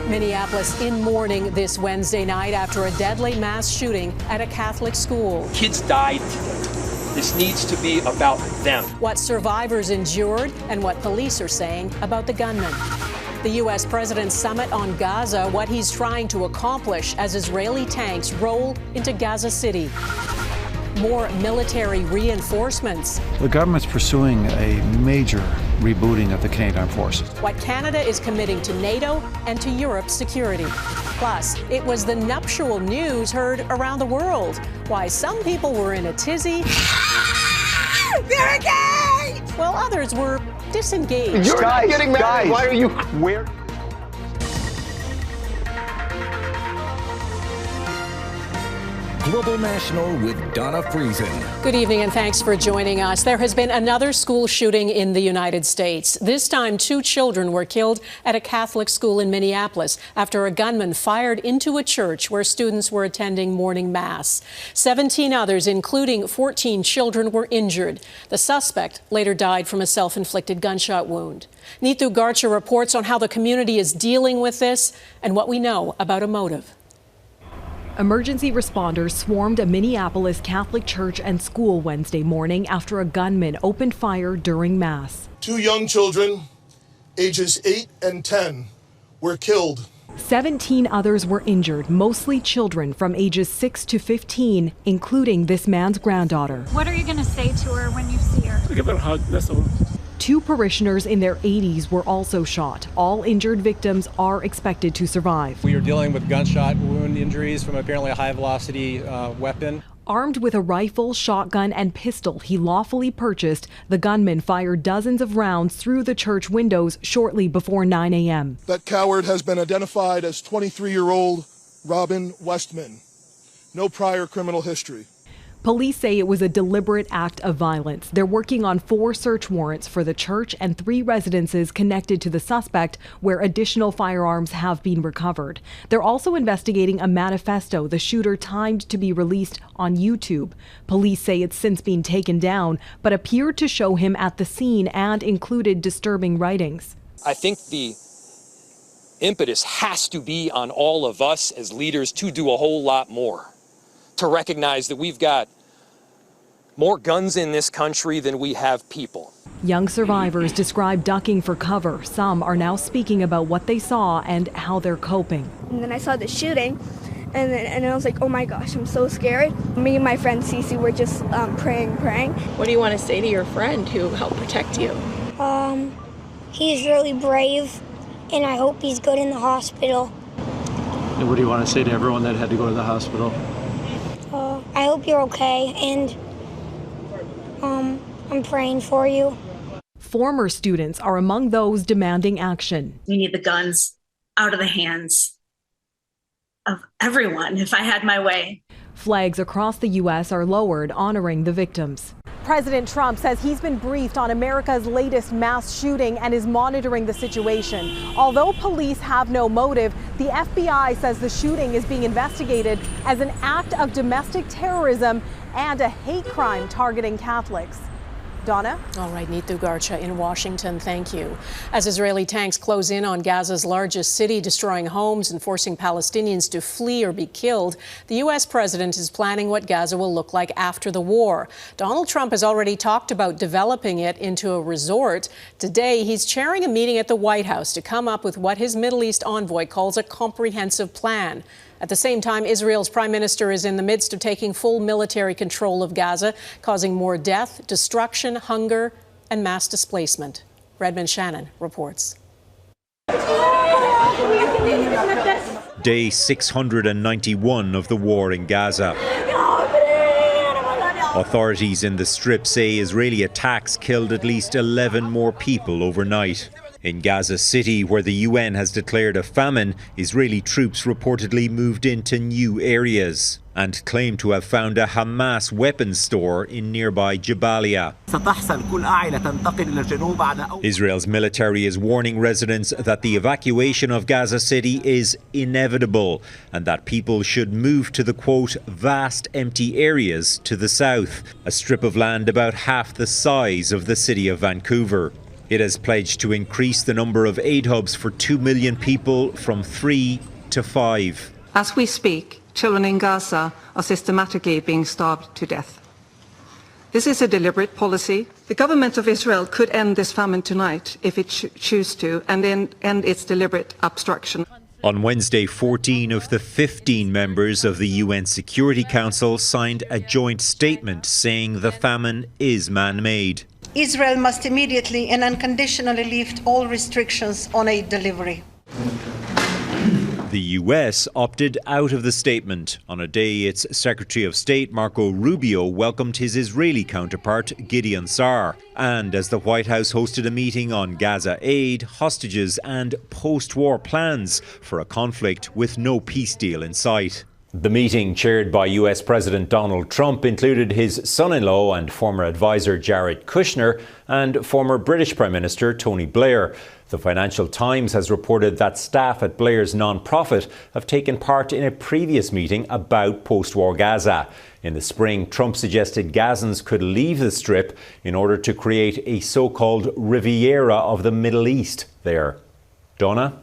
Minneapolis in mourning this Wednesday night after a deadly mass shooting at a Catholic school. Kids died today. This needs to be about them. What survivors endured and what police are saying about the gunman. The U.S. President's summit on Gaza, what he's trying to accomplish as Israeli tanks roll into Gaza City. More military reinforcements. The government's pursuing a major rebooting of the Canadian Armed Forces. What Canada is committing to NATO and to Europe's security. Plus, it was the nuptial news heard around the world. Why some people were in a tizzy, while others were disengaged. You're not getting married. Why are you? Where? Global National with Donna Friesen. Good evening and thanks for joining us. There has been another school shooting in the United States. This time, 2 children were killed at a Catholic school in Minneapolis after a gunman fired into a church where students were attending morning mass. 17 others, including 14 children, were injured. The suspect later died from a self-inflicted gunshot wound. Neetu Garcha reports on how the community is dealing with this and what we know about a motive. Emergency responders swarmed a Minneapolis Catholic church and school Wednesday morning after a gunman opened fire during Mass. 2 young children, ages 8 and 10, were killed. 17 others were injured, mostly children from ages 6 to 15, including this man's granddaughter. What are you going to say to her when you see her? Give her a hug, that's all. 2 parishioners in their 80s were also shot. All injured victims are expected to survive. We are dealing with gunshot wound injuries from apparently a high-velocity weapon. Armed with a rifle, shotgun, and pistol he lawfully purchased, the gunman fired dozens of rounds through the church windows shortly before 9 a.m. That coward has been identified as 23-year-old Robin Westman. No prior criminal history. Police say it was a deliberate act of violence. They're working on 4 search warrants for the church and 3 residences connected to the suspect where additional firearms have been recovered. They're also investigating a manifesto the shooter timed to be released on YouTube. Police say it's since been taken down, but appeared to show him at the scene and included disturbing writings. I think the impetus has to be on all of us as leaders to do a whole lot more, to recognize that we've got more guns in this country than we have people. Young survivors describe ducking for cover. Some are now speaking about what they saw and how they're coping. And then I saw the shooting, and I was like, oh my gosh, I'm so scared. Me and my friend Cece were just praying. What do you want to say to your friend who helped protect you? He's really brave, and I hope he's good in the hospital. And what do you want to say to everyone that had to go to the hospital? I hope you're okay, and I'm praying for you. Former students are among those demanding action. We need the guns out of the hands of everyone, if I had my way. Flags across the U.S. are lowered, honoring the victims. President Trump says he's been briefed on America's latest mass shooting and is monitoring the situation. Although police have no motive, the FBI says the shooting is being investigated as an act of domestic terrorism and a hate crime targeting Catholics. Donna? All right, Neetu Garcha in Washington, thank you. As Israeli tanks close in on Gaza's largest city, destroying homes and forcing Palestinians to flee or be killed, the U.S. president is planning what Gaza will look like after the war. Donald Trump has already talked about developing it into a resort. Today, he's chairing a meeting at the White House to come up with what his Middle East envoy calls a comprehensive plan. At the same time, Israel's prime minister is in the midst of taking full military control of Gaza, causing more death, destruction, hunger, and mass displacement. Redmond Shannon reports. Day 691 of the war in Gaza. Authorities in the Strip say Israeli attacks killed at least 11 more people overnight. In Gaza City, where the UN has declared a famine, Israeli troops reportedly moved into new areas and claim to have found a Hamas weapons store in nearby Jabalia. Israel's military is warning residents that the evacuation of Gaza City is inevitable and that people should move to the, quote, vast empty areas to the south, a strip of land about half the size of the city of Vancouver. It has pledged to increase the number of aid hubs for 2 million people from 3 to 5. As we speak, children in Gaza are systematically being starved to death. This is a deliberate policy. The government of Israel could end this famine tonight if it chooses to, and then end its deliberate obstruction. On Wednesday, 14 of the 15 members of the UN Security Council signed a joint statement saying the famine is man-made. Israel must immediately and unconditionally lift all restrictions on aid delivery. The US opted out of the statement on a day its Secretary of State Marco Rubio welcomed his Israeli counterpart Gideon Sa'ar. And as the White House hosted a meeting on Gaza aid, hostages and post-war plans for a conflict with no peace deal in sight. The meeting, chaired by US President Donald Trump, included his son-in-law and former advisor Jared Kushner and former British Prime Minister Tony Blair. The Financial Times has reported that staff at Blair's non-profit have taken part in a previous meeting about post-war Gaza. In the spring, Trump suggested Gazans could leave the Strip in order to create a so-called Riviera of the Middle East there. Donna?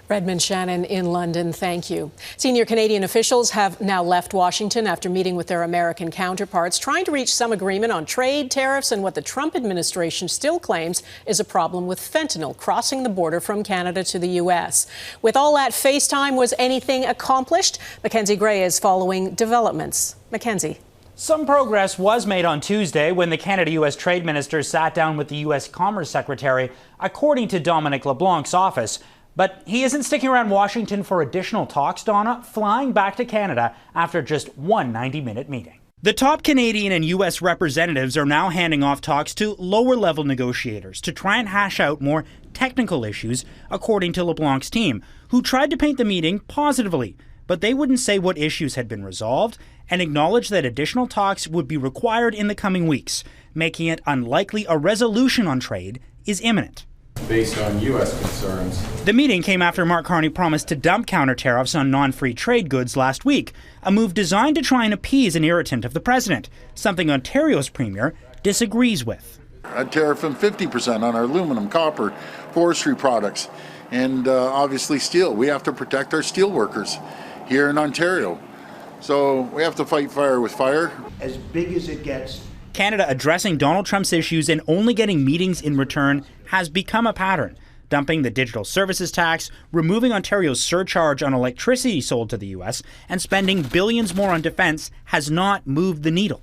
Redmond Shannon in London, thank you. Senior Canadian officials have now left Washington after meeting with their American counterparts, trying to reach some agreement on trade, tariffs, and what the Trump administration still claims is a problem with fentanyl crossing the border from Canada to the U.S. With all that FaceTime, was anything accomplished? Mackenzie Gray is following developments. Mackenzie. Some progress was made on Tuesday when the Canada-U.S. Trade Minister sat down with the U.S. Commerce Secretary, according to Dominic LeBlanc's office. But he isn't sticking around Washington for additional talks, Donna, flying back to Canada after just one 90-minute meeting. The top Canadian and U.S. representatives are now handing off talks to lower-level negotiators to try and hash out more technical issues, according to LeBlanc's team, who tried to paint the meeting positively. But they wouldn't say what issues had been resolved and acknowledged that additional talks would be required in the coming weeks, making it unlikely a resolution on trade is imminent. Based on U.S. concerns. The meeting came after Mark Carney promised to dump counter tariffs on non-free trade goods last week, a move designed to try and appease an irritant of the president, something Ontario's premier disagrees with. A tariff of 50% on our aluminum, copper, forestry products, and obviously steel. We have to protect our steel workers here in Ontario. So we have to fight fire with fire. As big as it gets. Canada addressing Donald Trump's issues and only getting meetings in return has become a pattern. Dumping the digital services tax, removing Ontario's surcharge on electricity sold to the U.S., and spending billions more on defense has not moved the needle.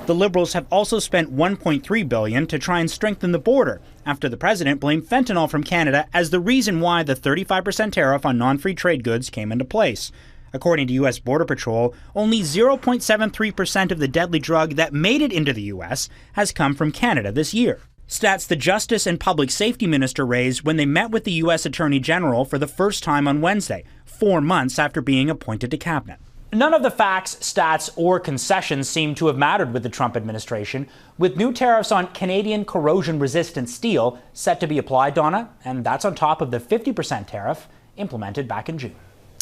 The Liberals have also spent $1.3 billion to try and strengthen the border after the president blamed fentanyl from Canada as the reason why the 35% tariff on non-free trade goods came into place. According to U.S. Border Patrol, only 0.73% of the deadly drug that made it into the U.S. has come from Canada this year. Stats the Justice and Public Safety Minister raised when they met with the U.S. Attorney General for the first time on Wednesday, 4 months after being appointed to cabinet. None of the facts, stats, or concessions seem to have mattered with the Trump administration, with new tariffs on Canadian corrosion-resistant steel set to be applied, Donna, and that's on top of the 50% tariff implemented back in June.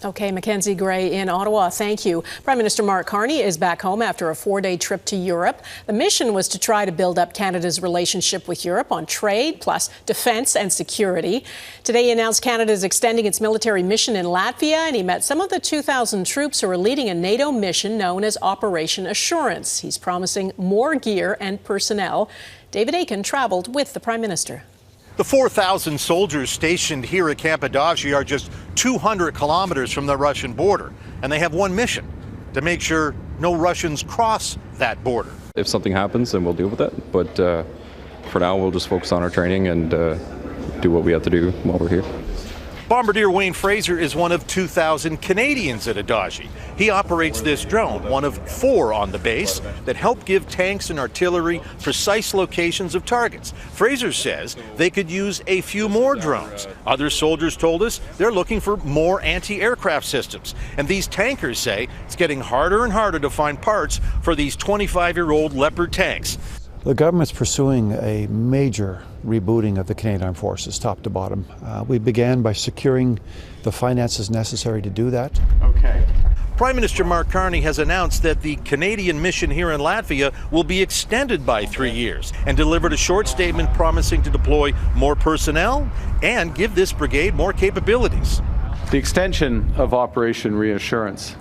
Okay, Mackenzie Gray in Ottawa, thank you. Prime Minister Mark Carney is back home after a 4-day trip to Europe. The mission was to try to build up Canada's relationship with Europe on trade, plus defense and security. Today he announced Canada is extending its military mission in Latvia, and he met some of the 2,000 troops who are leading a NATO mission known as Operation Assurance. He's promising more gear and personnel. David Aiken traveled with the Prime Minister. The 4,000 soldiers stationed here at Camp Adaghi are just 200 kilometers from the Russian border, and they have one mission: to make sure no Russians cross that border. If something happens, then we'll deal with it. But for now, we'll just focus on our training and do what we have to do while we're here. Bombardier Wayne Fraser is one of 2,000 Canadians at Adaghi. He operates this drone, one of 4 on the base, that help give tanks and artillery precise locations of targets. Fraser says they could use a few more drones. Other soldiers told us they're looking for more anti-aircraft systems. And these tankers say it's getting harder and harder to find parts for these 25-year-old Leopard tanks. The government's pursuing a major rebooting of the Canadian Armed Forces, top to bottom. We began by securing the finances necessary to do that. Okay. Prime Minister Mark Carney has announced that the Canadian mission here in Latvia will be extended by 3 years and delivered a short statement promising to deploy more personnel and give this brigade more capabilities. The extension of Operation Reassurance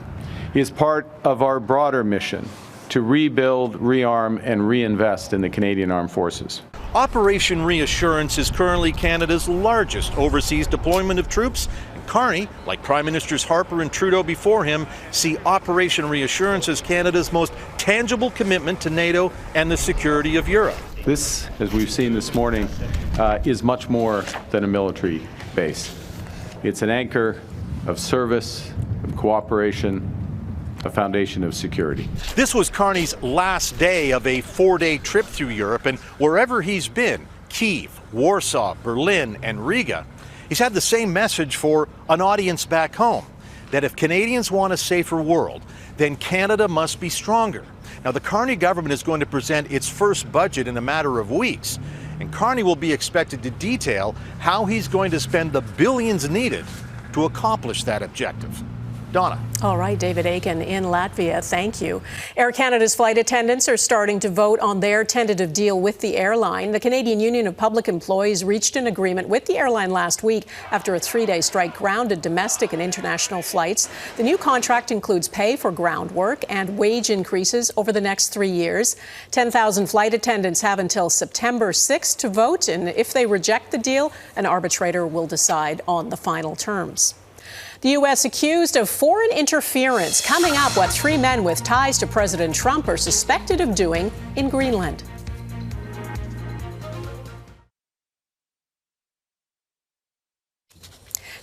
is part of our broader mission to rebuild, rearm, and reinvest in the Canadian Armed Forces. Operation Reassurance is currently Canada's largest overseas deployment of troops. And Carney, like Prime Ministers Harper and Trudeau before him, see Operation Reassurance as Canada's most tangible commitment to NATO and the security of Europe. This, as we've seen this morning, is much more than a military base. It's an anchor of service, of cooperation, a foundation of security. This was Carney's last day of a 4-day trip through Europe, and wherever he's been, Kyiv, Warsaw, Berlin, and Riga, he's had the same message for an audience back home, that if Canadians want a safer world, then Canada must be stronger. Now, the Carney government is going to present its first budget in a matter of weeks, and Carney will be expected to detail how he's going to spend the billions needed to accomplish that objective. Donna. All right, David Aiken in Latvia, thank you. Air Canada's flight attendants are starting to vote on their tentative deal with the airline. The Canadian Union of Public Employees reached an agreement with the airline last week after a 3-day strike grounded domestic and international flights. The new contract includes pay for ground work and wage increases over the next 3 years. 10,000 flight attendants have until September 6th to vote, and if they reject the deal, an arbitrator will decide on the final terms. The U.S. accused of foreign interference, coming up what 3 men with ties to President Trump are suspected of doing in Greenland.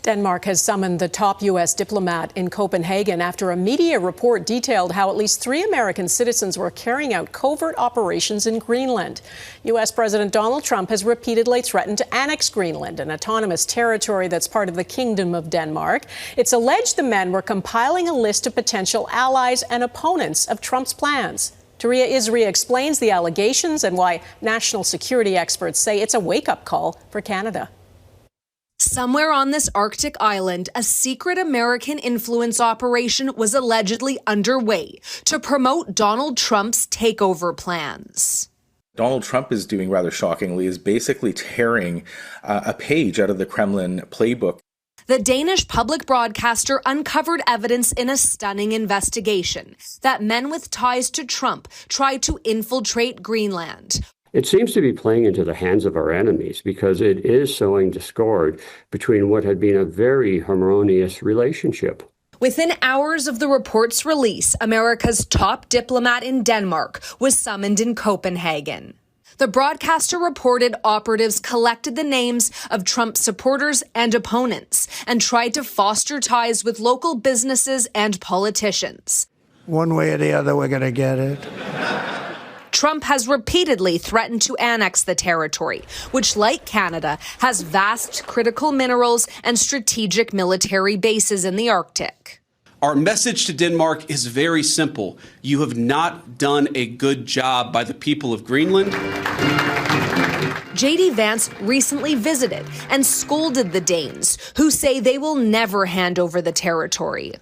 Denmark has summoned the top U.S. diplomat in Copenhagen after a media report detailed how at least 3 American citizens were carrying out covert operations in Greenland. U.S. President Donald Trump has repeatedly threatened to annex Greenland, an autonomous territory that's part of the Kingdom of Denmark. It's alleged the men were compiling a list of potential allies and opponents of Trump's plans. Taria Isri explains the allegations and why national security experts say it's a wake-up call for Canada. Somewhere on this Arctic island, a secret American influence operation was allegedly underway to promote Donald Trump's takeover plans. Donald Trump is doing rather shockingly is basically tearing a page out of the Kremlin playbook. The Danish public broadcaster uncovered evidence in a stunning investigation that men with ties to Trump tried to infiltrate Greenland. It seems to be playing into the hands of our enemies because it is sowing discord between what had been a very harmonious relationship. Within hours of the report's release, America's top diplomat in Denmark was summoned in Copenhagen. The broadcaster reported operatives collected the names of Trump supporters and opponents and tried to foster ties with local businesses and politicians. One way or the other, we're going to get it. Trump has repeatedly threatened to annex the territory, which, like Canada, has vast critical minerals and strategic military bases in the Arctic. Our message to Denmark is very simple. You have not done a good job by the people of Greenland. J.D. Vance recently visited and scolded the Danes, who say they will never hand over the territory.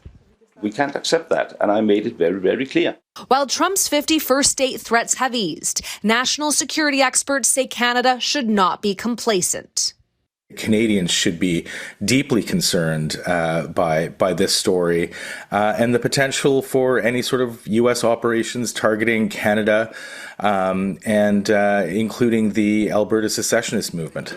We can't accept that, and I made it very, very clear. While Trump's 51st state threats have eased, national security experts say Canada should not be complacent. Canadians should be deeply concerned by this story and the potential for any sort of U.S. operations targeting Canada and including the Alberta secessionist movement.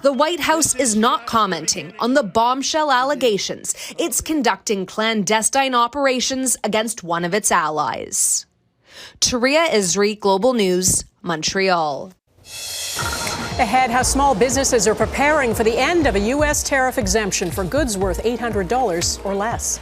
The White House is not commenting on the bombshell allegations it's conducting clandestine operations against one of its allies. Taria Isri, Global News, Montreal. Ahead, how small businesses are preparing for the end of a U.S. tariff exemption for goods worth $800 or less.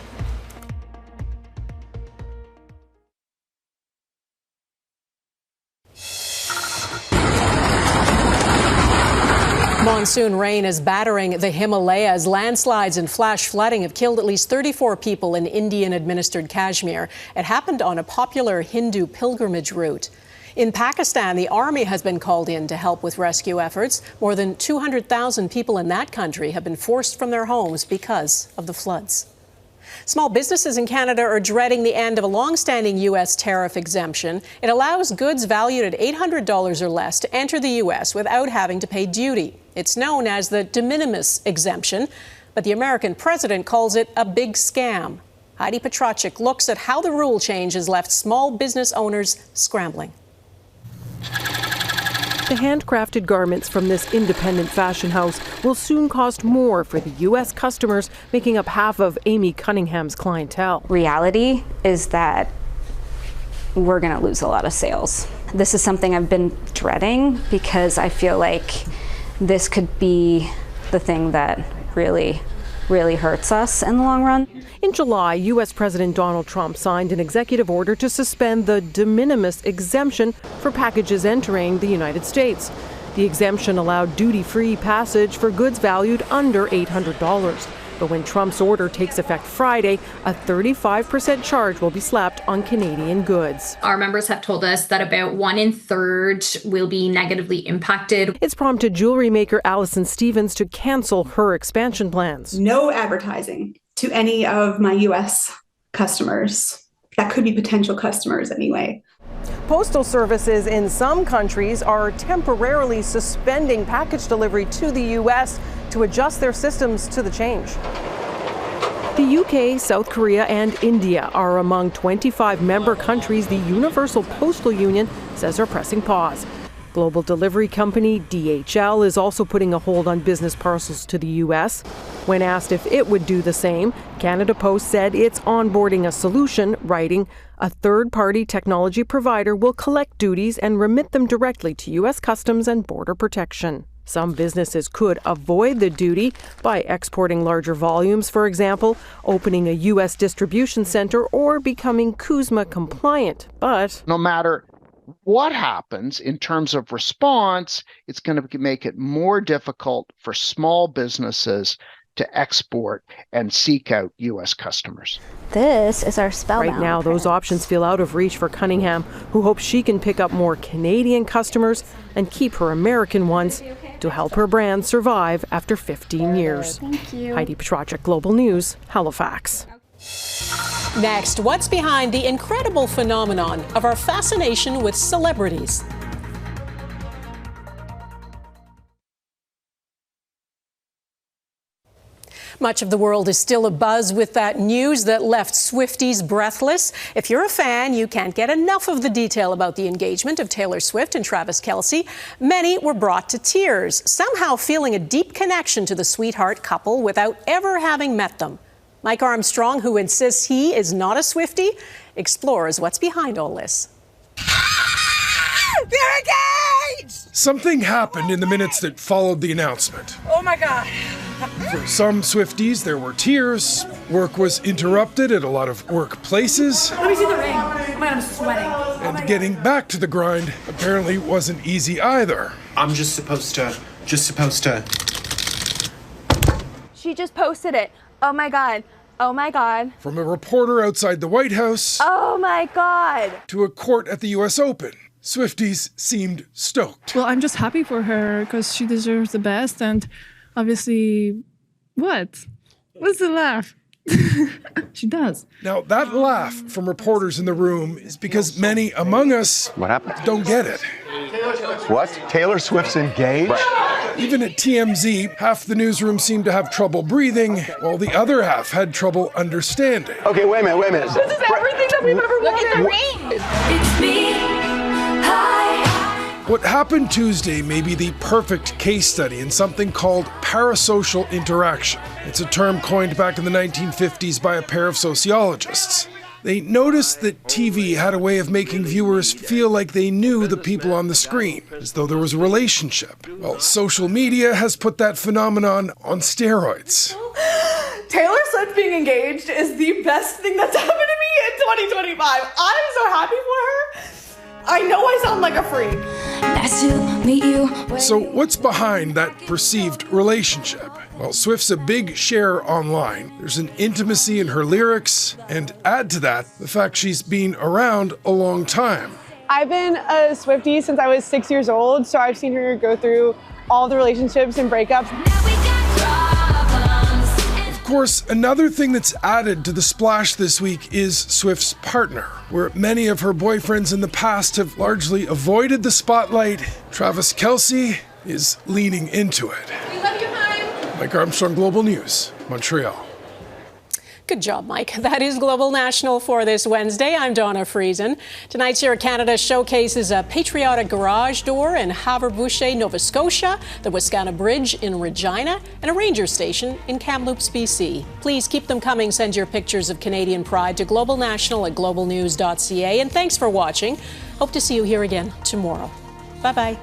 Monsoon rain is battering the Himalayas. Landslides and flash flooding have killed at least 34 people in Indian-administered Kashmir. It happened on a popular Hindu pilgrimage route. In Pakistan, the army has been called in to help with rescue efforts. More than 200,000 people in that country have been forced from their homes because of the floods. Small businesses in Canada are dreading the end of a long-standing U.S. tariff exemption. It allows goods valued at $800 or less to enter the U.S. without having to pay duty. It's known as the de minimis exemption, but the American president calls it a big scam. Heidi Petracek looks at how the rule change has left small business owners scrambling. The handcrafted garments from this independent fashion house will soon cost more for the U.S. customers, making up half of Amy Cunningham's clientele. Reality is that we're going to lose a lot of sales. This is something I've been dreading because I feel like this could be the thing that really hurts us in the long run. In July, U.S. President Donald Trump signed an executive order to suspend the de minimis exemption for packages entering the United States. The exemption allowed duty-free passage for goods valued under $800. But when Trump's order takes effect Friday, a 35% charge will be slapped on Canadian goods. Our members have told us that about 1 in 3 will be negatively impacted. It's prompted jewelry maker Allison Stevens to cancel her expansion plans. No advertising to any of my U.S. customers. That could be potential customers anyway. Postal services in some countries are temporarily suspending package delivery to the U.S. to adjust their systems to the change. The UK, South Korea, and India are among 25 member countries the Universal Postal Union says are pressing pause. Global delivery company DHL is also putting a hold on business parcels to the U.S. When asked if it would do the same, Canada Post said it's onboarding a solution, writing, "A third-party technology provider will collect duties and remit them directly to U.S. Customs and Border Protection." Some businesses could avoid the duty by exporting larger volumes, for example, opening a U.S. distribution center or becoming CUSMA compliant. But no matter what happens in terms of response, it's going to make it more difficult for small businesses to export and seek out U.S. customers. This is our spellbound. Right now, those options feel out of reach for Cunningham, who hopes she can pick up more Canadian customers and keep her American ones to help her brand survive after 15 years. Thank you. Heidi Petracek, Global News, Halifax. Next, what's behind the incredible phenomenon of our fascination with celebrities? Much of the world is still abuzz with that news that left Swifties breathless. If you're a fan, you can't get enough of the detail about the engagement of Taylor Swift and Travis Kelce. Many were brought to tears, somehow feeling a deep connection to the sweetheart couple without ever having met them. Mike Armstrong, who insists he is not a Swiftie, explores what's behind all this. They're engaged! Something happened in the minutes that followed the announcement. Oh my God. For some Swifties, there were tears. Work was interrupted at a lot of workplaces. Let me see the ring. Oh my God, I'm sweating. And getting back to the grind apparently wasn't easy either. I'm just supposed to. She just posted it. Oh my God. Oh my God. From a reporter outside the White House. Oh my God. To a court at the U.S. Open. Swifties seemed stoked. Well, I'm just happy for her because she deserves the best. And obviously, what? What's the laugh? She does. Now, that laugh from reporters in the room is because many among us don't get it. What? Taylor Swift's engaged? Right. Even at TMZ, half the newsroom seemed to have trouble breathing, while the other half had trouble understanding. Okay, wait a minute. This is everything that we've ever wanted. Look at the ring. It's me. What happened Tuesday may be the perfect case study in something called parasocial interaction. It's a term coined back in the 1950s by a pair of sociologists. They noticed that TV had a way of making viewers feel like they knew the people on the screen, as though there was a relationship. Well, social media has put that phenomenon on steroids. Taylor Swift being engaged is the best thing that's happened to me in 2025. I'm so happy for her. I know I sound like a freak. Nice to meet you. So what's behind that perceived relationship? Well, Swift's a big share online. There's an intimacy in her lyrics, and add to that the fact she's been around a long time. I've been a Swiftie since I was 6 years old, so I've seen her go through all the relationships and breakups. course, another thing that's added to the splash this week is Swift's partner, where many of her boyfriends in the past have largely avoided the spotlight. Travis Kelce is leaning into it. We love you, hon. Mike Armstrong, Global News, Montreal. Good job, Mike. That is Global National for this Wednesday. I'm Donna Friesen. Tonight's Year Canada showcases a patriotic garage door in Haverbouche, Nova Scotia, the Wascana Bridge in Regina, and a ranger station in Kamloops, BC. Please keep them coming. Send your pictures of Canadian pride to globalnational@globalnews.ca. And thanks for watching. Hope to see you here again tomorrow. Bye-bye.